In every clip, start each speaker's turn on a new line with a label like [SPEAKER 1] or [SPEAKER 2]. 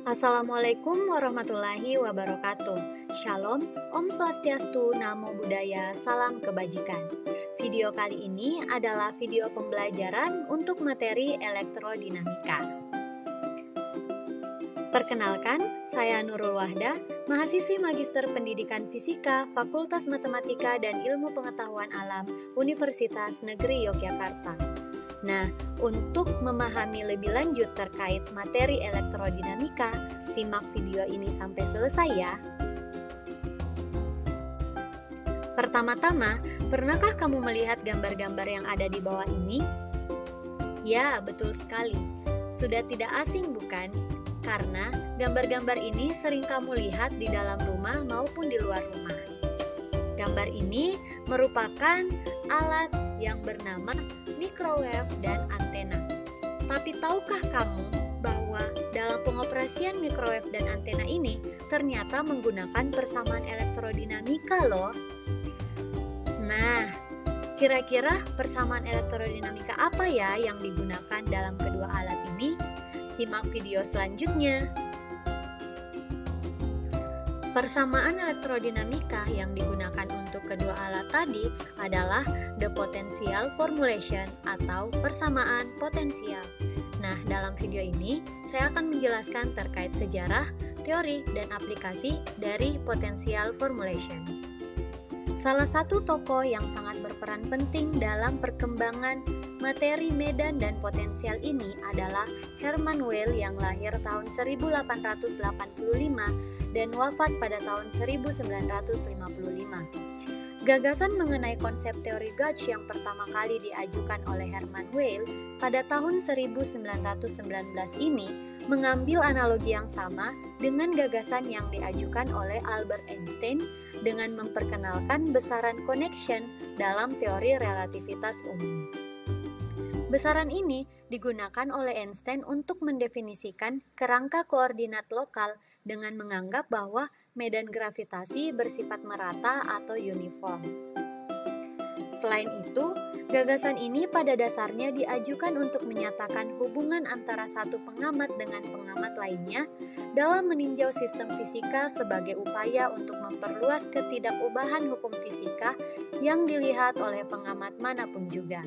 [SPEAKER 1] Assalamualaikum warahmatullahi wabarakatuh. Shalom, Om Swastiastu, Namo Buddhaya, Salam Kebajikan. Video kali ini adalah video pembelajaran untuk materi elektrodinamika. Perkenalkan, saya Nurul Wahda, mahasiswi Magister Pendidikan Fisika, Fakultas Matematika dan Ilmu Pengetahuan Alam, Universitas Negeri Yogyakarta. Nah, untuk memahami lebih lanjut terkait materi elektrodinamika, simak video ini sampai selesai ya. Pertama-tama, pernahkah kamu melihat gambar-gambar yang ada di bawah ini? Ya, betul sekali. Sudah tidak asing bukan? Karena gambar-gambar ini sering kamu lihat di dalam rumah maupun di luar rumah. Gambar ini merupakan alat yang bernama microwave dan antena. Tapi tahukah kamu bahwa dalam pengoperasian microwave dan antena ini ternyata menggunakan persamaan elektrodinamika loh? Nah, kira-kira persamaan elektrodinamika apa ya yang digunakan dalam kedua alat ini? Simak video selanjutnya. Persamaan elektrodinamika yang digunakan untuk kedua alat tadi adalah the potential formulation atau persamaan potensial. Nah, dalam video ini saya akan menjelaskan terkait sejarah, teori, dan aplikasi dari potential formulation. Salah satu tokoh yang sangat berperan penting dalam perkembangan materi medan dan potensial ini adalah Hermann Weyl yang lahir tahun 1885 dan wafat pada tahun 1955. Gagasan mengenai konsep teori gauge yang pertama kali diajukan oleh Hermann Weyl pada tahun 1919 ini mengambil analogi yang sama dengan gagasan yang diajukan oleh Albert Einstein dengan memperkenalkan besaran connection dalam teori relativitas umum. Besaran ini digunakan oleh Einstein untuk mendefinisikan kerangka koordinat lokal dengan menganggap bahwa medan gravitasi bersifat merata atau uniform. Selain itu, gagasan ini pada dasarnya diajukan untuk menyatakan hubungan antara satu pengamat dengan pengamat lainnya dalam meninjau sistem fisika sebagai upaya untuk memperluas ketidakubahan hukum fisika yang dilihat oleh pengamat manapun juga.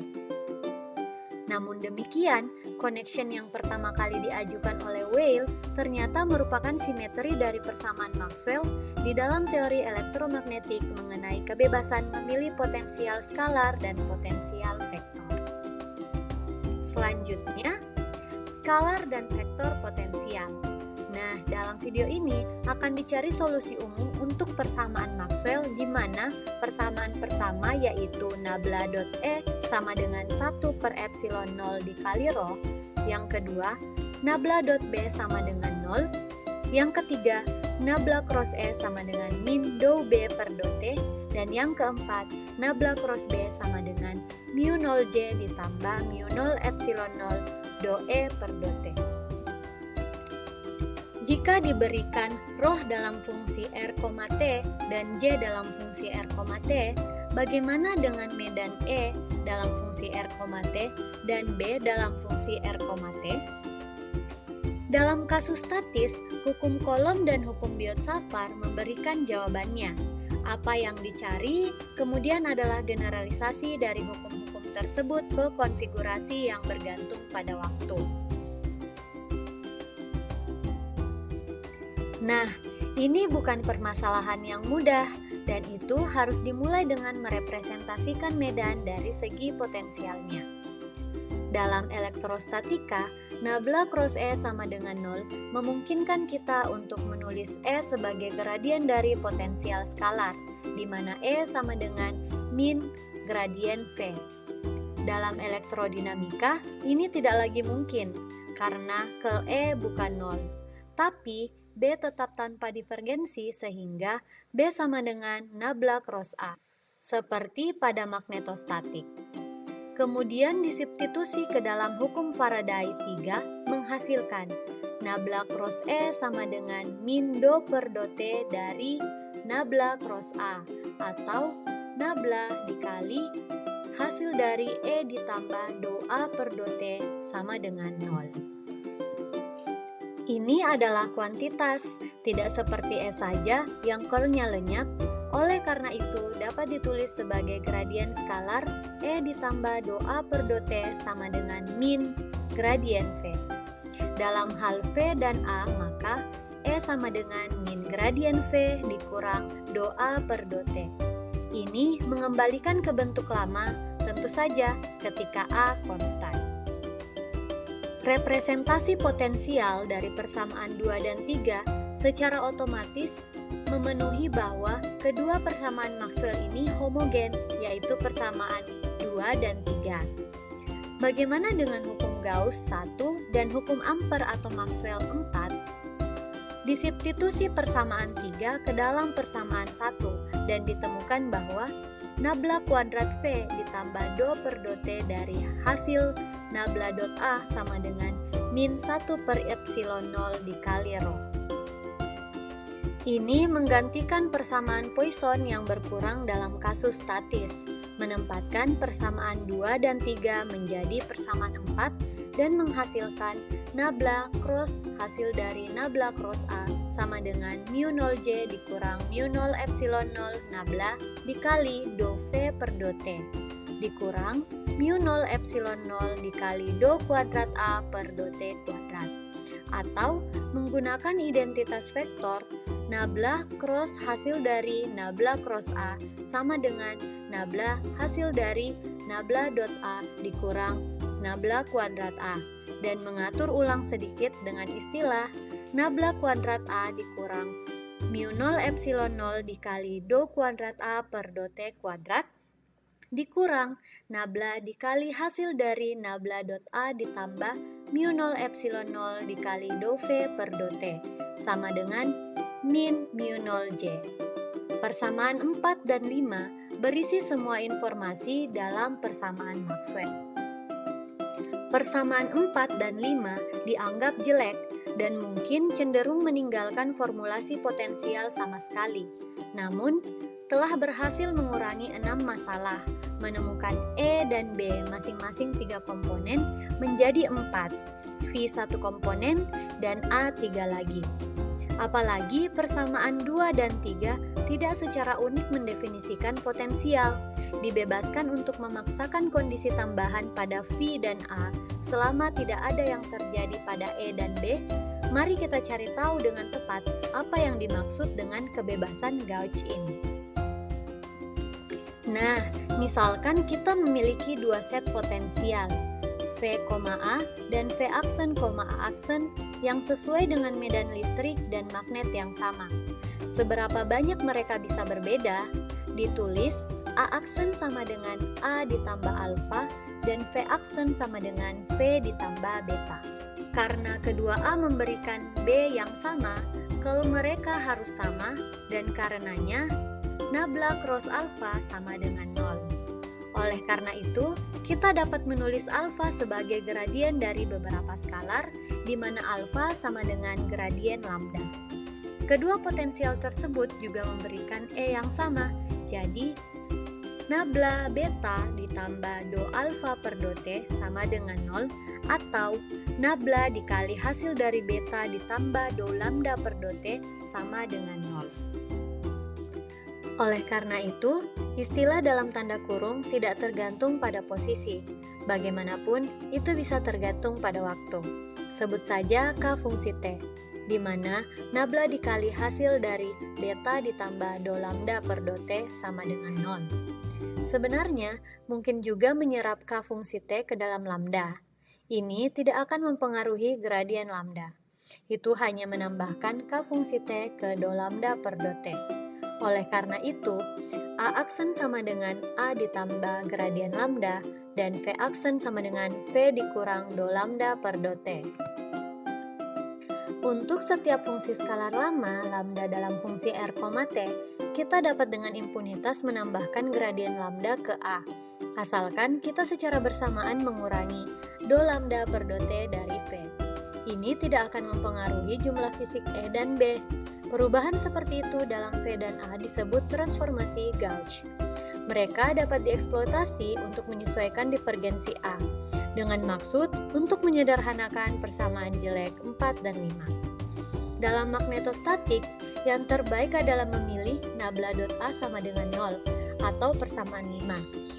[SPEAKER 1] Namun demikian, connection yang pertama kali diajukan oleh Weyl ternyata merupakan simetri dari persamaan Maxwell di dalam teori elektromagnetik mengenai kebebasan memilih potensial skalar dan potensial vektor. Selanjutnya, skalar dan vektor potensial. Nah, dalam video ini akan dicari solusi umum untuk persamaan Maxwell di mana persamaan pertama yaitu nabla dot E sama dengan 1 per epsilon 0 dikali rho, yang kedua nabla dot B sama dengan 0, yang ketiga nabla cross E sama dengan min dou B per dot T, dan yang keempat nabla cross B sama dengan mu 0 J ditambah mu 0 epsilon 0 dou E per dot T. Jika diberikan ρ dalam fungsi r, t dan j dalam fungsi r, t, bagaimana dengan medan E dalam fungsi r, t dan B dalam fungsi r, t? Dalam kasus statis, hukum Coulomb dan hukum Biot-Savart memberikan jawabannya. Apa yang dicari kemudian adalah generalisasi dari hukum-hukum tersebut ke konfigurasi yang bergantung pada waktu. Nah, ini bukan permasalahan yang mudah, dan itu harus dimulai dengan merepresentasikan medan dari segi potensialnya. Dalam elektrostatika, nabla cross E sama dengan 0 memungkinkan kita untuk menulis E sebagai gradien dari potensial skalar, di mana E sama dengan min gradien V. Dalam elektrodinamika, ini tidak lagi mungkin, karena curl E bukan 0. Tapi, B tetap tanpa divergensi sehingga B sama dengan nabla cross A, seperti pada magnetostatik. Kemudian disubstitusi ke dalam hukum Faraday 3 menghasilkan nabla cross E sama dengan min dou per dot T dari nabla cross A, atau nabla dikali hasil dari E ditambah dou A per dot T sama dengan 0. Ini adalah kuantitas, tidak seperti E saja yang kernya lenyap. Oleh karena itu, dapat ditulis sebagai gradien skalar E ditambah do A per do T sama dengan min gradien V. Dalam hal V dan A, maka E sama dengan min gradien V dikurang do A per do T. Ini mengembalikan ke bentuk lama, tentu saja ketika A konstan. Representasi potensial dari persamaan 2 dan 3 secara otomatis memenuhi bahwa kedua persamaan Maxwell ini homogen, yaitu persamaan 2 dan 3. Bagaimana dengan hukum Gauss 1 dan hukum Ampere atau Maxwell 4? Disubstitusi persamaan 3 ke dalam persamaan 1 dan ditemukan bahwa nabla kuadrat V ditambah do per do T dari hasil nabla dot A sama dengan min 1 per epsilon 0 dikali rho. Ini menggantikan persamaan Poisson yang berkurang dalam kasus statis, menempatkan persamaan 2 dan 3 menjadi persamaan 4 dan menghasilkan nabla cross hasil dari nabla cross A sama dengan mu 0J dikurang mu 0 epsilon 0 nabla dikali do V per do T dikurang mu 0 epsilon 0 dikali do kuadrat A per do T kuadrat. Atau menggunakan identitas vektor, nabla cross hasil dari nabla cross A sama dengan nabla hasil dari nabla dot A dikurang nabla kuadrat A, dan mengatur ulang sedikit dengan istilah nabla kuadrat A dikurang mu 0 epsilon 0 dikali do kuadrat A per do T kuadrat dikurang nabla dikali hasil dari nabla dot A ditambah mu 0 epsilon 0 dikali do V per do T sama dengan min mu 0J. Persamaan 4 dan 5 berisi semua informasi dalam persamaan Maxwell. Persamaan 4 dan 5 dianggap jelek dan mungkin cenderung meninggalkan formulasi potensial sama sekali. Namun, telah berhasil mengurangi 6 masalah, menemukan E dan B masing-masing 3 komponen menjadi 4, V 1 komponen, dan A 3 lagi. Apalagi persamaan 2 dan 3 tidak secara unik mendefinisikan potensial, dibebaskan untuk memaksakan kondisi tambahan pada V dan A selama tidak ada yang terjadi pada E dan B. Mari kita cari tahu dengan tepat apa yang dimaksud dengan kebebasan Gauge ini. Nah, misalkan kita memiliki dua set potensial, V, A dan V aksen, A aksen yang sesuai dengan medan listrik dan magnet yang sama. Seberapa banyak mereka bisa berbeda? Ditulis A aksen sama dengan A ditambah alfa dan V aksen sama dengan V ditambah beta. Karena kedua A memberikan B yang sama, curl mereka harus sama dan karenanya nabla cross alfa sama dengan 0. Oleh karena itu, kita dapat menulis alfa sebagai gradien dari beberapa skalar, di mana alfa sama dengan gradien lambda. Kedua potensial tersebut juga memberikan E yang sama, jadi nabla beta ditambah do alfa per do T sama dengan 0, atau nabla dikali hasil dari beta ditambah do lambda per do T sama dengan 0. Oleh karena itu, istilah dalam tanda kurung tidak tergantung pada posisi. Bagaimanapun, itu bisa tergantung pada waktu. Sebut saja K fungsi T, di mana nabla dikali hasil dari beta ditambah do lambda per do T sama dengan 0. Sebenarnya, mungkin juga menyerap K fungsi T ke dalam lambda. Ini tidak akan mempengaruhi gradien lambda. Itu hanya menambahkan K fungsi T ke do lambda per do T. Oleh karena itu, A aksen sama dengan A ditambah gradien lambda dan V aksen sama dengan V dikurang do lambda per do T. Untuk setiap fungsi skalar lama lambda dalam fungsi R, T, kita dapat dengan impunitas menambahkan gradien lambda ke A, asalkan kita secara bersamaan mengurangi do lambda per do T dari V. Ini tidak akan mempengaruhi jumlah fisik E dan B. Perubahan seperti itu dalam V dan A disebut transformasi Gauge. Mereka dapat dieksploitasi untuk menyesuaikan divergensi A. dengan maksud untuk menyederhanakan persamaan jelek 4 dan 5. Dalam magnetostatik, yang terbaik adalah memilih nabla dot A sama dengan 0 atau persamaan 5.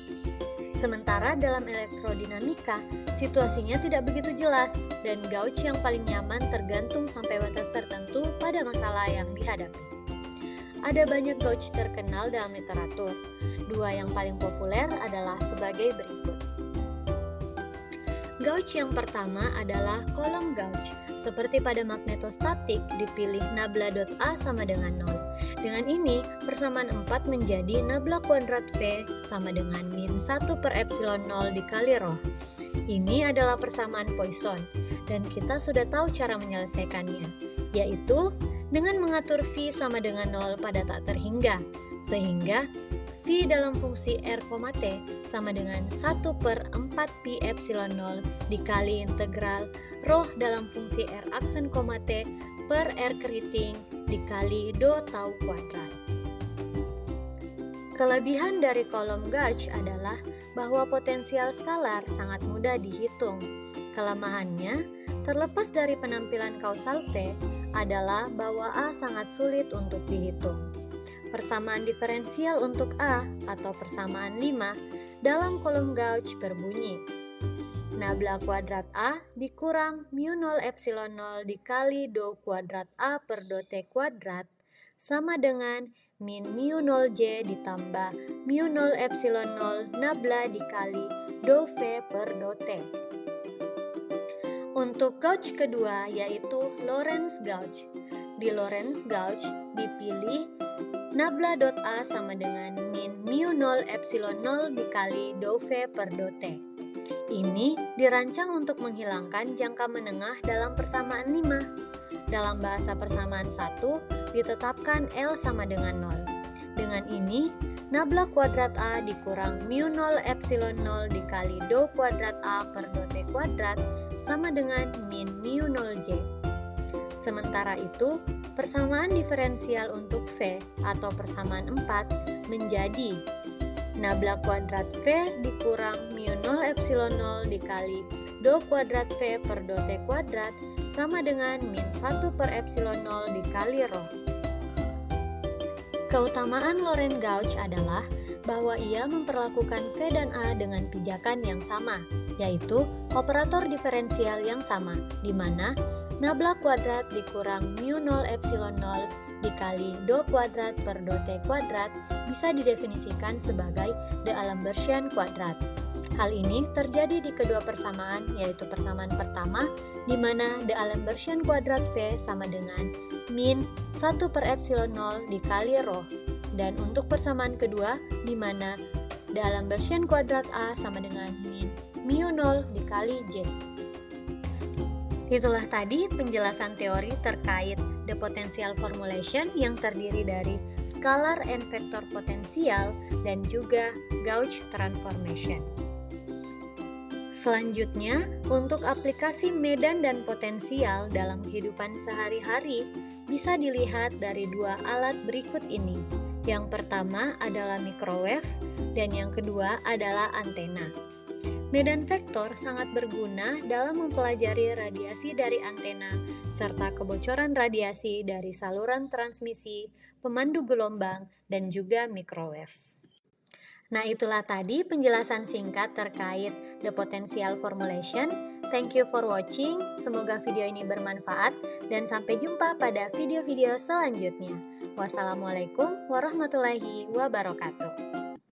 [SPEAKER 1] Sementara dalam elektrodinamika, situasinya tidak begitu jelas dan gauge yang paling nyaman tergantung sampai batas tertentu pada masalah yang dihadapi. Ada banyak gauge terkenal dalam literatur. Dua yang paling populer adalah sebagai berikut. Gauge yang pertama adalah kolom gauge. Seperti pada magnetostatik, dipilih nabla dot A sama dengan 0. Dengan ini, persamaan 4 menjadi nabla kuadrat V sama dengan min 1 per epsilon 0 dikali rho. Ini adalah persamaan Poisson, dan kita sudah tahu cara menyelesaikannya, yaitu dengan mengatur V sama dengan 0 pada tak terhingga, sehingga V dalam fungsi R, T sama dengan 1 per 4 pi epsilon 0 dikali integral rho dalam fungsi R aksen, T per R keriting dikali do tau kuadrat. Kelebihan dari kolom gauge adalah bahwa potensial skalar sangat mudah dihitung. Kelemahannya, terlepas dari penampilan kausal V, adalah bahwa A sangat sulit untuk dihitung. Persamaan diferensial untuk A atau persamaan 5 dalam kolom gauge berbunyi nabla kuadrat A dikurang mu 0 epsilon 0 dikali do kuadrat A per do T kuadrat sama dengan min mu 0 J ditambah mu 0 epsilon 0 nabla dikali do V per do T. Untuk gauge kedua yaitu Lorentz gauge. Di Lorentz gauge dipilih nabla dot A sama dengan min mu 0 epsilon 0 dikali do V per do T. Ini dirancang untuk menghilangkan jangka menengah dalam persamaan 5. Dalam bahasa persamaan 1, ditetapkan L sama dengan 0. Dengan ini, nabla kuadrat A dikurang mu 0 epsilon 0 dikali do kuadrat A per do T kuadrat sama dengan min mu 0 J. Sementara itu, persamaan diferensial untuk V atau persamaan 4 menjadi nabla kuadrat V dikurang mu 0 epsilon 0 dikali do kuadrat V per do T kuadrat sama dengan min 1 per epsilon 0 dikali rho. Keutamaan Lorentz gauge adalah bahwa ia memperlakukan V dan A dengan pijakan yang sama, yaitu operator diferensial yang sama, di mana nabla kuadrat dikurang mu 0 epsilon 0 dikali do kuadrat per do T kuadrat bisa didefinisikan sebagai D'Alembertian kuadrat. Hal ini terjadi di kedua persamaan, yaitu persamaan pertama di mana D'Alembertian kuadrat V sama dengan min 1 per epsilon 0 dikali rho, dan untuk persamaan kedua di mana D'Alembertian kuadrat A sama dengan min mu 0 dikali J. Itulah tadi penjelasan teori terkait the potential formulation yang terdiri dari scalar and vector potensial dan juga gauge transformation. Selanjutnya, untuk aplikasi medan dan potensial dalam kehidupan sehari-hari bisa dilihat dari dua alat berikut ini. Yang pertama adalah microwave dan yang kedua adalah antena. Medan vektor sangat berguna dalam mempelajari radiasi dari antena serta kebocoran radiasi dari saluran transmisi, pemandu gelombang, dan juga microwave. Nah, itulah tadi penjelasan singkat terkait the potential formulation. Thank you for watching. Semoga video ini bermanfaat dan sampai jumpa pada video-video selanjutnya. Wassalamualaikum warahmatullahi wabarakatuh.